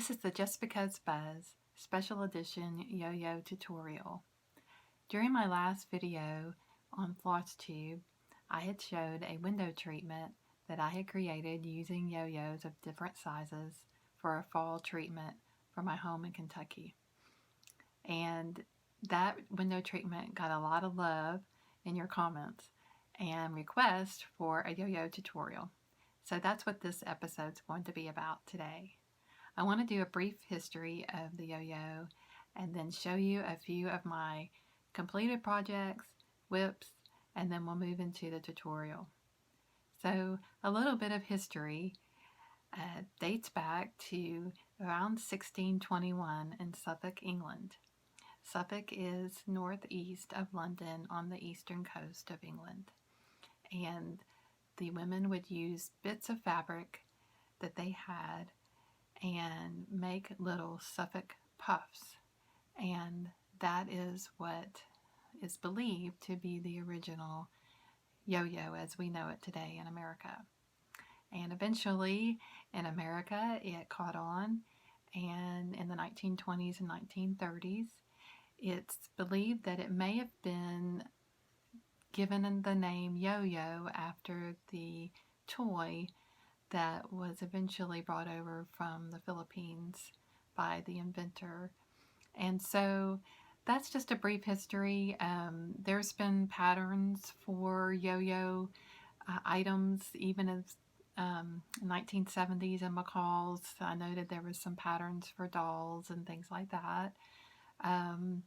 This is the Just Because Buzz Special Edition Yo-Yo tutorial. During my last video on FlossTube, I had showed a window treatment that I had created using yo-yos of different sizes for a fall treatment for my home in Kentucky. And that window treatment got a lot of love in your comments and requests for a yo-yo tutorial. So that's what this episode's going to be about today. I want to do a brief history of the yo-yo and then show you a few of my completed projects, whips, and then we'll move into the tutorial. So a little bit of history dates back to around 1621 in Suffolk, England. Suffolk is northeast of London on the eastern coast of England. And the women would use bits of fabric that they had and make little Suffolk puffs, and that is what is believed to be the original yo-yo as we know it today in America. And eventually in America it caught on, and in the 1920s and 1930s it's believed that it may have been given the name yo-yo after the toy that was eventually brought over from the Philippines by the inventor. And so that's just a brief history. There's been patterns for yo-yo items even as 1970s in McCall's. I noted there was some patterns for dolls and things like that. And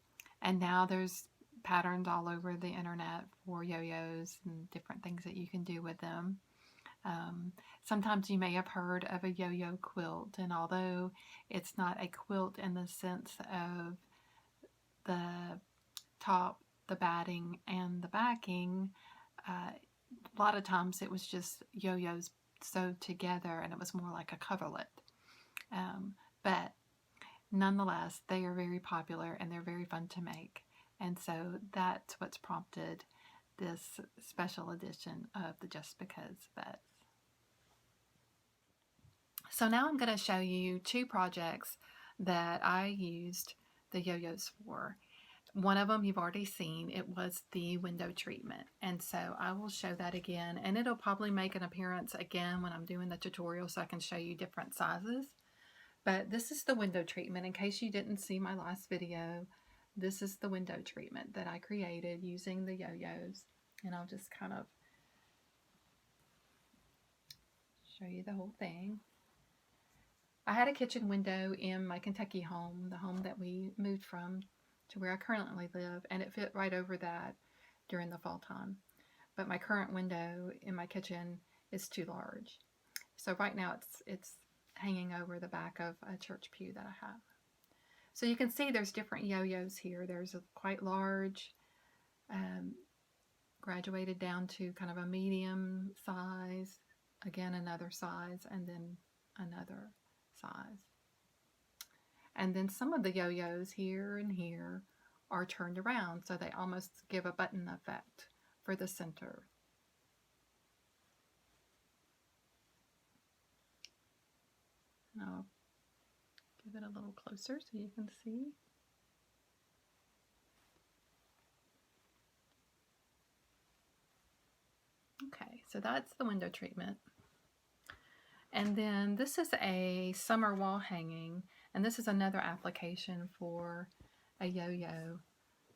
now there's patterns all over the internet for yo-yos and different things that you can do with them. Sometimes you may have heard of a yo-yo quilt, and although it's not a quilt in the sense of the top, the batting, and the backing, a lot of times it was just yo-yos sewed together and it was more like a coverlet. But nonetheless, they are very popular and they're very fun to make. And so that's what's prompted this special edition of the Just Because Buzz. So now I'm going to show you two projects that I used the yo-yos for. One of them you've already seen. It was the window treatment. And so I will show that again, and it'll probably make an appearance again when I'm doing the tutorial so I can show you different sizes. But this is the window treatment. In case you didn't see my last video, this is the window treatment that I created using the yo-yos. And I'll just kind of show you the whole thing. I had a kitchen window in my Kentucky home, the home that we moved from to where I currently live, and it fit right over that during the fall time. But my current window in my kitchen is too large. So right now it's hanging over the back of a church pew that I have. So you can see there's different yo-yos here. There's a quite large, graduated down to kind of a medium size, again another size, and then another size. And then some of the yo-yos here and here are turned around, so they almost give a button effect for the center. And I'll give it a little closer so you can see. Okay, so that's the window treatment. And then this is a summer wall hanging, and this is another application for a yo-yo.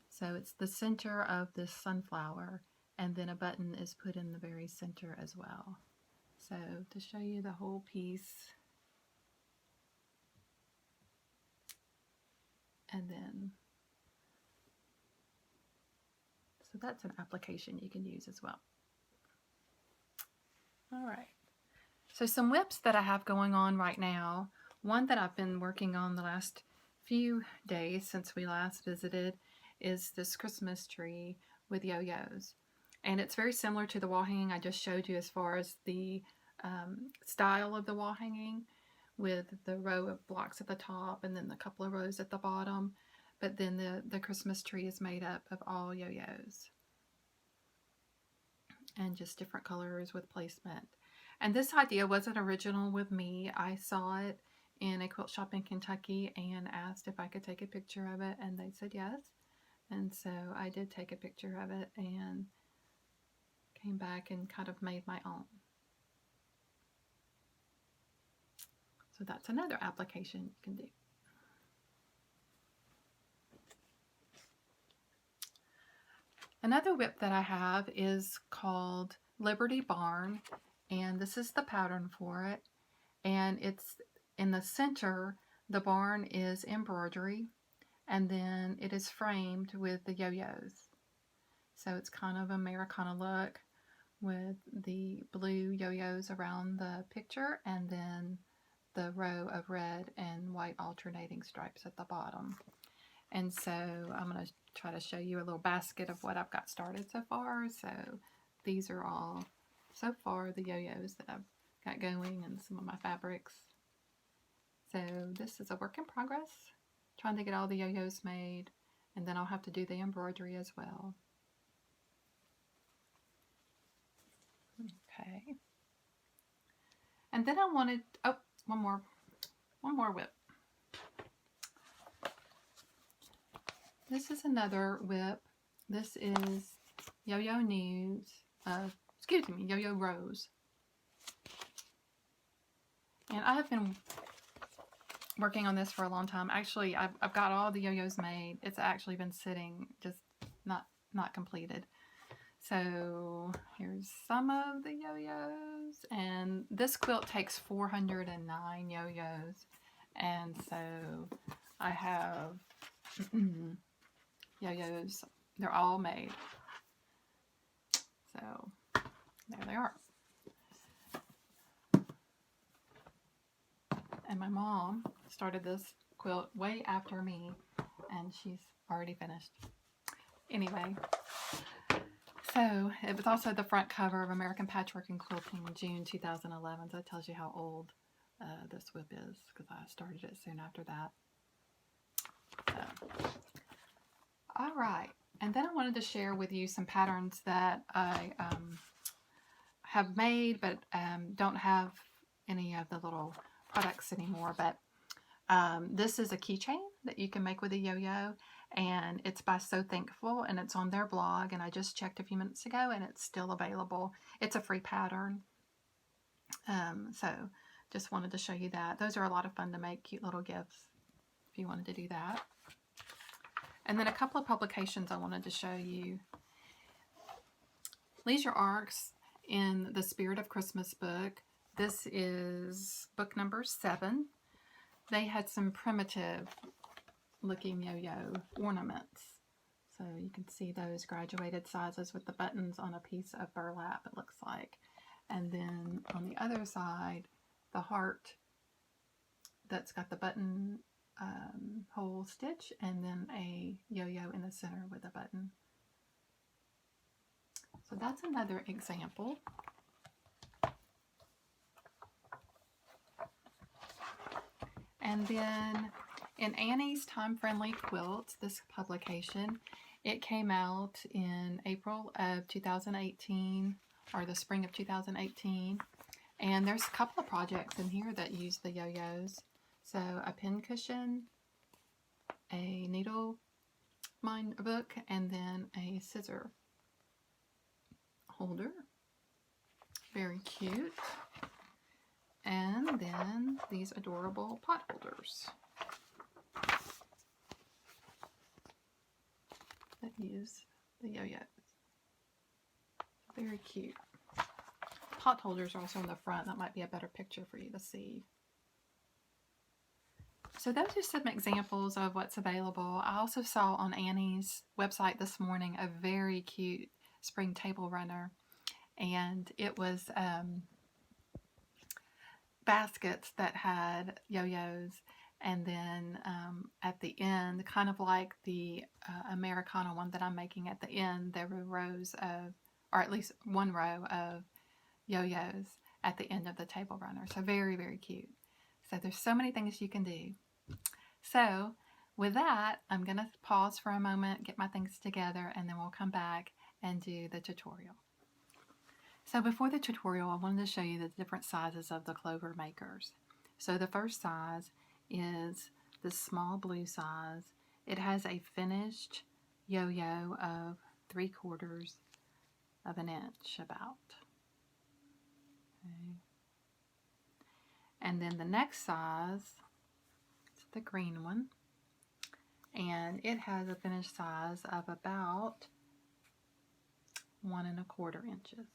So it's the center of this sunflower, and then a button is put in the very center as well. So to show you the whole piece, and then, so that's an application you can use as well. All right. So some whips that I have going on right now, one that I've been working on the last few days since we last visited is this Christmas tree with yo-yos. And it's very similar to the wall hanging I just showed you as far as the style of the wall hanging, with the row of blocks at the top and then a couple of rows at the bottom. But then the Christmas tree is made up of all yo-yos and just different colors with placement. And this idea wasn't original with me. I saw it in a quilt shop in Kentucky and asked if I could take a picture of it, and they said yes. And so I did take a picture of it and came back and kind of made my own. So that's another application you can do. Another whip that I have is called Liberty Barn, and this is the pattern for it. And it's in the center, the barn is embroidery, and then it is framed with the yo-yos. So it's kind of Americana look with the blue yo-yos around the picture, and then the row of red and white alternating stripes at the bottom. And so I'm going to try to show you a little basket of what I've got started so far. So these are all, so far, the yo-yos that I've got going and some of my fabrics. So this is a work in progress, trying to get all the yo-yos made, and then I'll have to do the embroidery as well. Okay. And then I wanted, oh, one more whip. This is another whip. This is Yo-Yo News, excuse me, Yo-Yo Rose. And I have been working on this for a long time. Actually, I've got all the yo-yos made. It's actually been sitting, just not completed. So here's some of the yo-yos, and this quilt takes 409 yo-yos, and so I have yo-yos. They're all made. So there they are. And my mom started this quilt way after me, and she's already finished. Anyway, so it was also the front cover of American Patchwork and Quilting in June 2011. So that tells you how old this whip is, because I started it soon after that. So, all right. And then I wanted to share with you some patterns that I have made, but don't have any of the little products anymore. But this is a keychain that you can make with a yo-yo, and it's by So Thankful, and it's on their blog, and I just checked a few minutes ago, and it's still available. It's a free pattern. So just wanted to show you that. Those are a lot of fun to make, cute little gifts if you wanted to do that. And then a couple of publications I wanted to show you. Leisure Arcs in the Spirit of Christmas book. This is book number 7. They had some primitive looking yo-yo ornaments. So you can see those graduated sizes with the buttons on a piece of burlap, it looks like. And then on the other side, the heart that's got the button hole stitch, and then a yo-yo in the center with a button. So that's another example. And then in Annie's Time-Friendly Quilts, this publication, it came out in April of 2018, or the spring of 2018. And there's a couple of projects in here that use the yo-yos. So a pin cushion, a needle mind book, and then a scissor holder. Very cute. And then these adorable pot holders that use the yo-yos. Very cute. Pot holders are also in the front. That might be a better picture for you to see. So those are some examples of what's available. I also saw on Annie's website this morning a very cute spring table runner, and it was baskets that had yo-yos, and then at the end, kind of like the Americana one that I'm making, at the end there were rows of, or at least one row of yo-yos at the end of the table runner. So very, very cute. So there's so many things you can do. So with that, I'm going to pause for a moment, get my things together, and then we'll come back and do the tutorial. So before the tutorial, I wanted to show you the different sizes of the Clover Makers. So the first size is the small blue size. It has a finished yo-yo of 3/4 of an inch about. Okay. And then the next size is the green one, and it has a finished size of about 1 1/4 inches.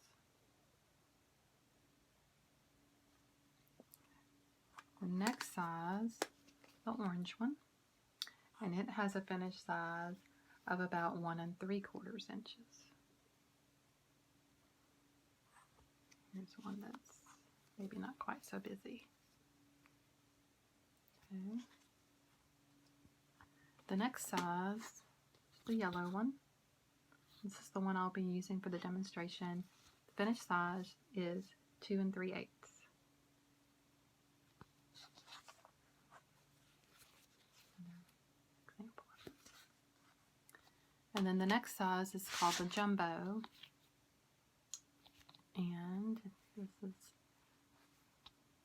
The next size, the orange one, and it has a finished size of about 1 3/4 inches. Here's one that's maybe not quite so busy. Okay. The next size is the yellow one. This is the one I'll be using for the demonstration. The finished size is 2 3/8. And then the next size is called the jumbo. And this is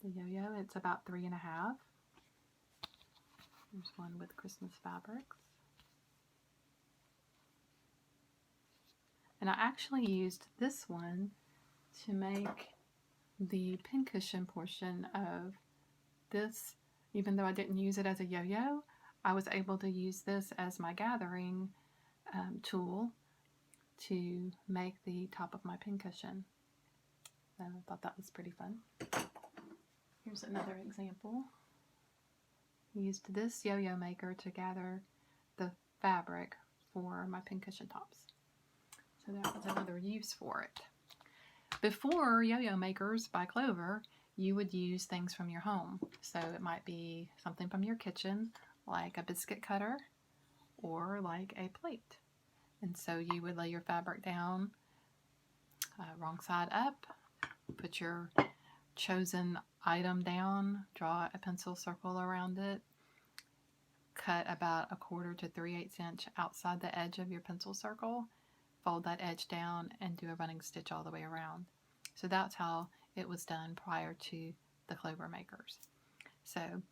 the yo-yo. It's about 3 1/2. There's one with Christmas fabrics. And I actually used this one to make the pincushion portion of this. Even though I didn't use it as a yo-yo, I was able to use this as my gathering tool to make the top of my pincushion. So I thought that was pretty fun. Here's another example. I used this yo-yo maker to gather the fabric for my pincushion tops. So that was another use for it. Before yo-yo makers by Clover, you would use things from your home. So it might be something from your kitchen, like a biscuit cutter or like a plate. And so you would lay your fabric down wrong side up, put your chosen item down, draw a pencil circle around it, cut about 1/4 to 3/8 inch outside the edge of your pencil circle, fold that edge down, and do a running stitch all the way around. So that's how it was done prior to the Clover makers. So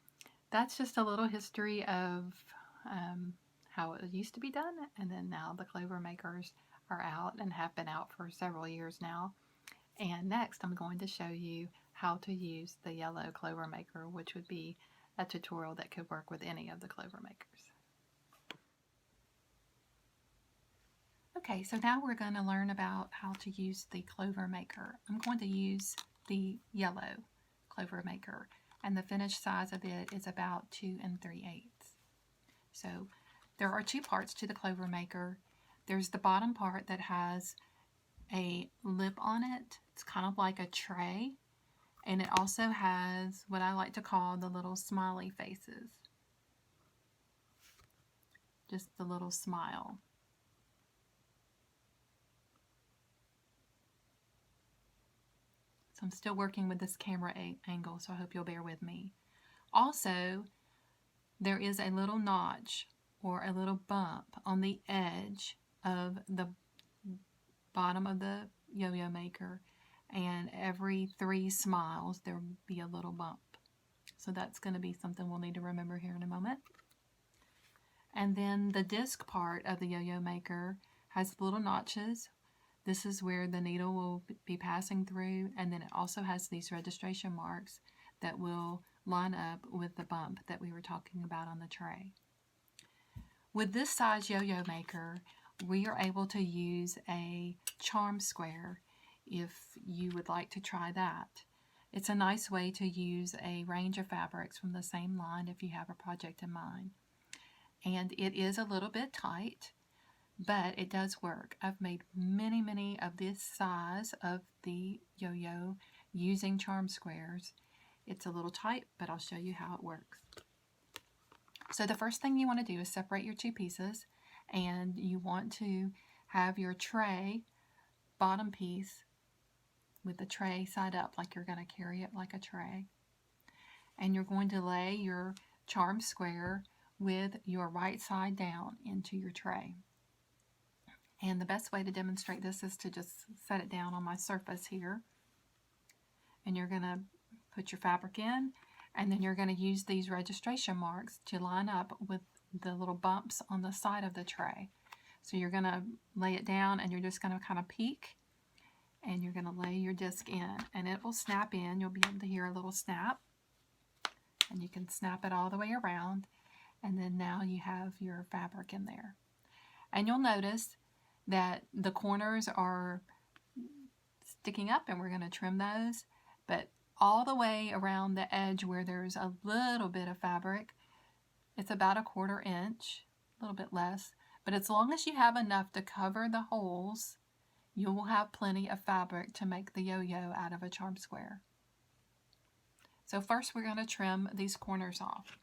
that's just a little history of how it used to be done, and then now the Clover makers are out and have been out for several years now. And next I'm going to show you how to use the yellow Clover maker, which would be a tutorial that could work with any of the Clover makers. Okay, so now we're going to learn about how to use the Clover maker. I'm going to use the yellow Clover maker, and the finished size of it is about 2 3/8. So there are two parts to the Clover maker. There's the bottom part that has a lip on it. It's kind of like a tray, and it also has what I like to call the little smiley faces. Just the little smile. So I'm still working with this camera angle, so I hope you'll bear with me. Also, there is a little notch or a little bump on the edge of the bottom of the yo-yo maker, and every 3 smiles there will be a little bump. So that's going to be something we'll need to remember here in a moment. And then the disc part of the yo-yo maker has little notches. This is where the needle will be passing through, and then it also has these registration marks that will line up with the bump that we were talking about on the tray. With this size yo-yo maker, we are able to use a charm square if you would like to try that. It's a nice way to use a range of fabrics from the same line if you have a project in mind. And it is a little bit tight, but it does work. I've made many of this size of the yo-yo using charm squares. It's a little tight, but I'll show you how it works. So the first thing you want to do is separate your 2 pieces, and you want to have your tray bottom piece with the tray side up, like you're going to carry it like a tray. And you're going to lay your charm square with your right side down into your tray. And the best way to demonstrate this is to just set it down on my surface here. And you're going to put your fabric in, And then you're going to use these registration marks to line up with the little bumps on the side of the tray. So you're going to lay it down and you're just going to kind of peek, and you're going to lay your disc in, and it will snap in. You'll be able to hear a little snap, and you can snap it all the way around, and then now you have your fabric in there. And you'll notice that the corners are sticking up, and we're going to trim those, but all the way around the edge where there's a little bit of fabric, it's about 1/4 inch, a little bit less, but as long as you have enough to cover the holes, you will have plenty of fabric to make the yo-yo out of a charm square. So first we're going to trim these corners off.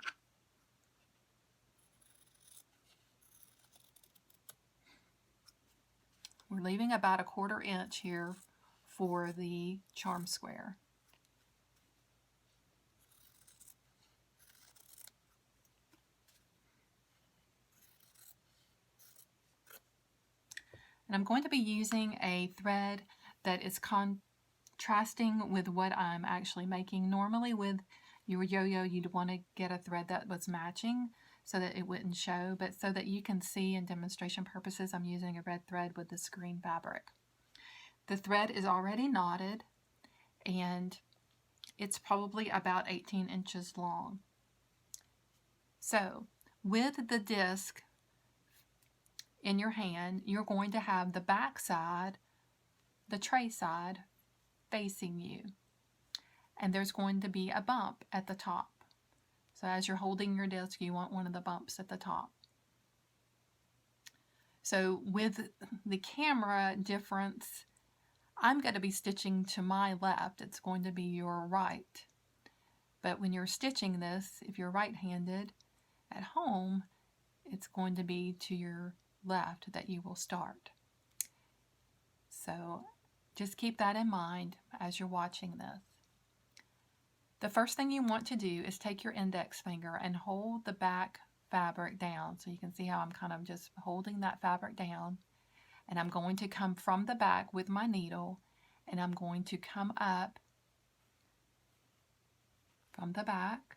We're leaving about 1/4 inch here for the charm square. And I'm going to be using a thread that is contrasting with what I'm actually making. Normally with your yo-yo, you'd want to get a thread that was matching so that it wouldn't show, but so that you can see in demonstration purposes, I'm using a red thread with this green fabric. The thread is already knotted, and it's probably about 18 inches long. So with the disc in your hand, you're going to have the back side, the tray side, facing you. And there's going to be a bump at the top. So as you're holding your disc, you want one of the bumps at the top. So with the camera difference, I'm going to be stitching to my left. It's going to be your right. But when you're stitching this, if you're right-handed at home, it's going to be to your left that you will start. So just keep that in mind as you're watching this. The first thing you want to do is take your index finger and hold the back fabric down. So you can see how I'm kind of just holding that fabric down. And I'm going to come from the back with my needle, and I'm going to come up from the back,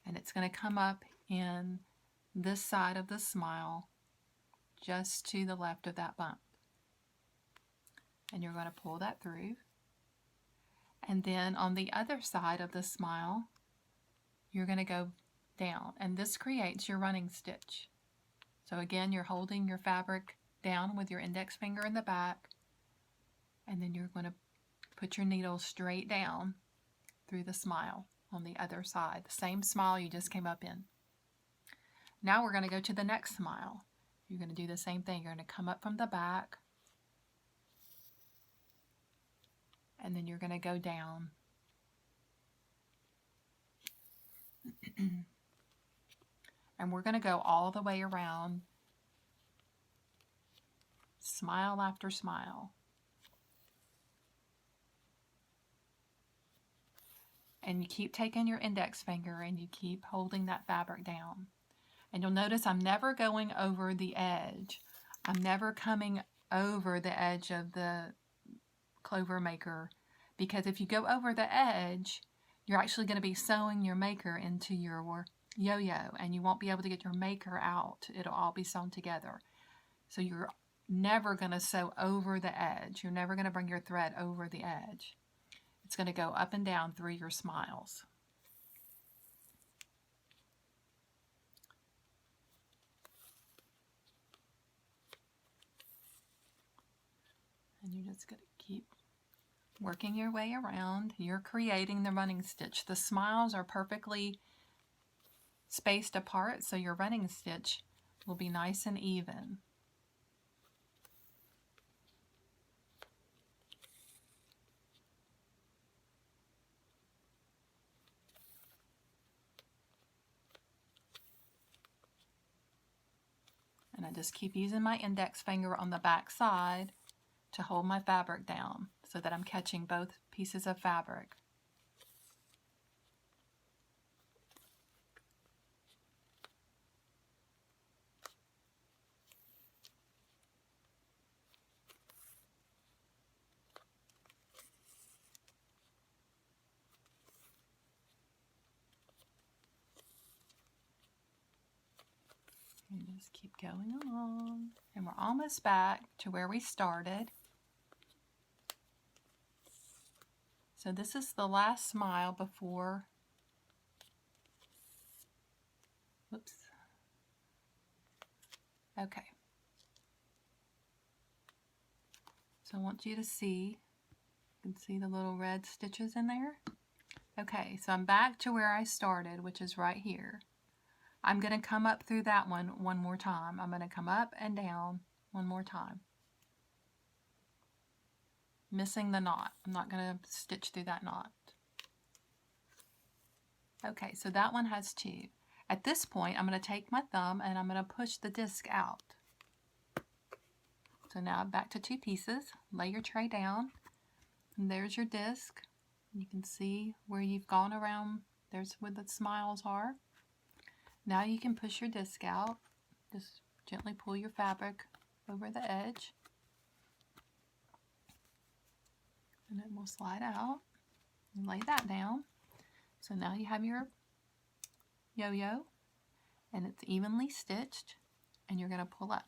and it's going to come up in this side of the smile, just to the left of that bump. And you're going to pull that through. And then on the other side of the smile, you're going to go down. And this creates your running stitch. So again, you're holding your fabric down with your index finger in the back. And then you're going to put your needle straight down through the smile on the other side. The same smile you just came up in. Now we're going to go to the next smile. You're going to do the same thing. You're going to come up from the back, and then you're going to go down. And we're going to go all the way around, smile after smile. And you keep taking your index finger and you keep holding that fabric down. And you'll notice I'm never going over the edge. I'm never coming over the edge of the Clover Maker, because if you go over the edge, you're actually going to be sewing your maker into your yo-yo, and you won't be able to get your maker out. It'll all be sewn together. So you're never going to sew over the edge. You're never going to bring your thread over the edge. It's going to go up and down through your smiles. And you're just going to keep working your way around. You're creating the running stitch. The smiles are perfectly spaced apart, so your running stitch will be nice and even. And I just keep using my index finger on the back side to hold my fabric down so that I'm catching both pieces of fabric. Just keep going along. And we're almost back to where we started. So this is the last smile before, whoops. Okay. So I want you to see, you can see the little red stitches in there. Okay, so I'm back to where I started, which is right here. I'm going to come up through that one more time. I'm going to come up and down one more time. Missing the knot. I'm not going to stitch through that knot. Okay, so that one has 2. At this point, I'm going to take my thumb and I'm going to push the disc out. So now back to 2 pieces. Lay your tray down. And there's your disc. You can see where you've gone around. There's where the smiles are. Now you can push your disc out. Just gently pull your fabric over the edge. And it will slide out. And lay that down. So now you have your yo-yo. And it's evenly stitched. And you're going to pull up.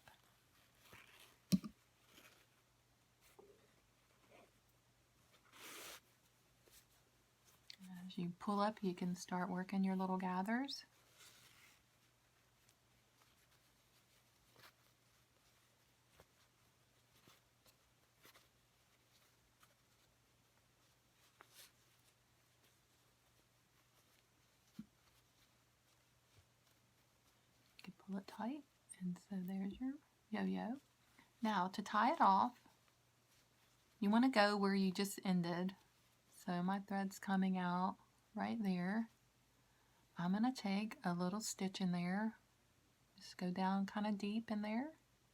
As you pull up, you can start working your little gathers. You can pull it tight, and so there's your yo-yo. Now to tie it off, you want to go where you just ended. So my thread's coming out right there. I'm going to take a little stitch in there. Just go down kind of deep in there,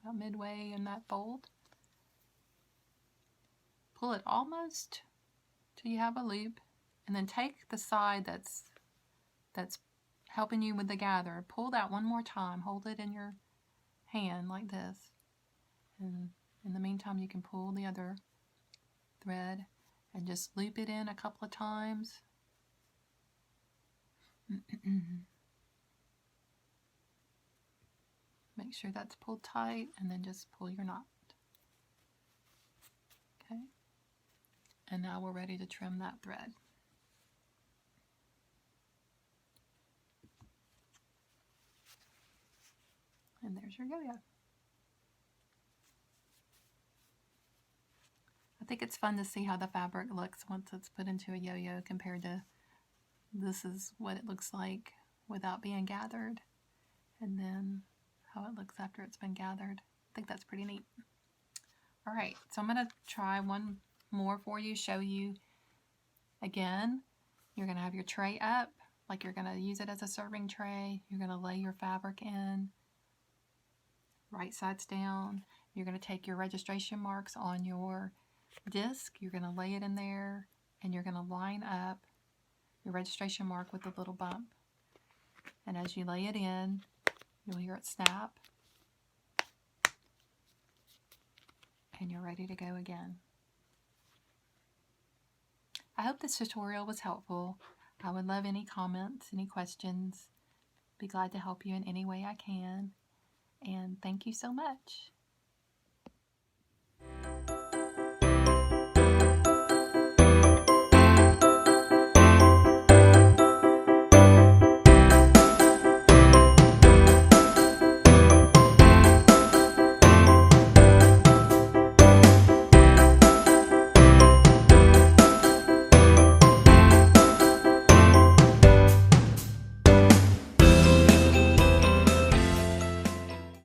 about midway in that fold. Pull it almost till you have a loop, and then take the side that's helping you with the gather. Pull that one more time. Hold it in your hand like this. And in the meantime, you can pull the other thread and just loop it in a couple of times. Make sure that's pulled tight, and then just pull your knot. Okay. And now we're ready to trim that thread. And there's your yo-yo. I think it's fun to see how the fabric looks once it's put into a yo-yo compared to this is what it looks like without being gathered, and then how it looks after it's been gathered. I think that's pretty neat. All right, so I'm going to try one more for you, show you again. You're going to have your tray up, like you're going to use it as a serving tray. You're going to lay your fabric in, right sides down. You're going to take your registration marks on your disc, you're going to lay it in there, and you're going to line up your registration mark with a little bump. And as you lay it in, you'll hear it snap, and you're ready to go again. I hope this tutorial was helpful. I would love any comments, any questions. Be glad to help you in any way I can. And thank you so much.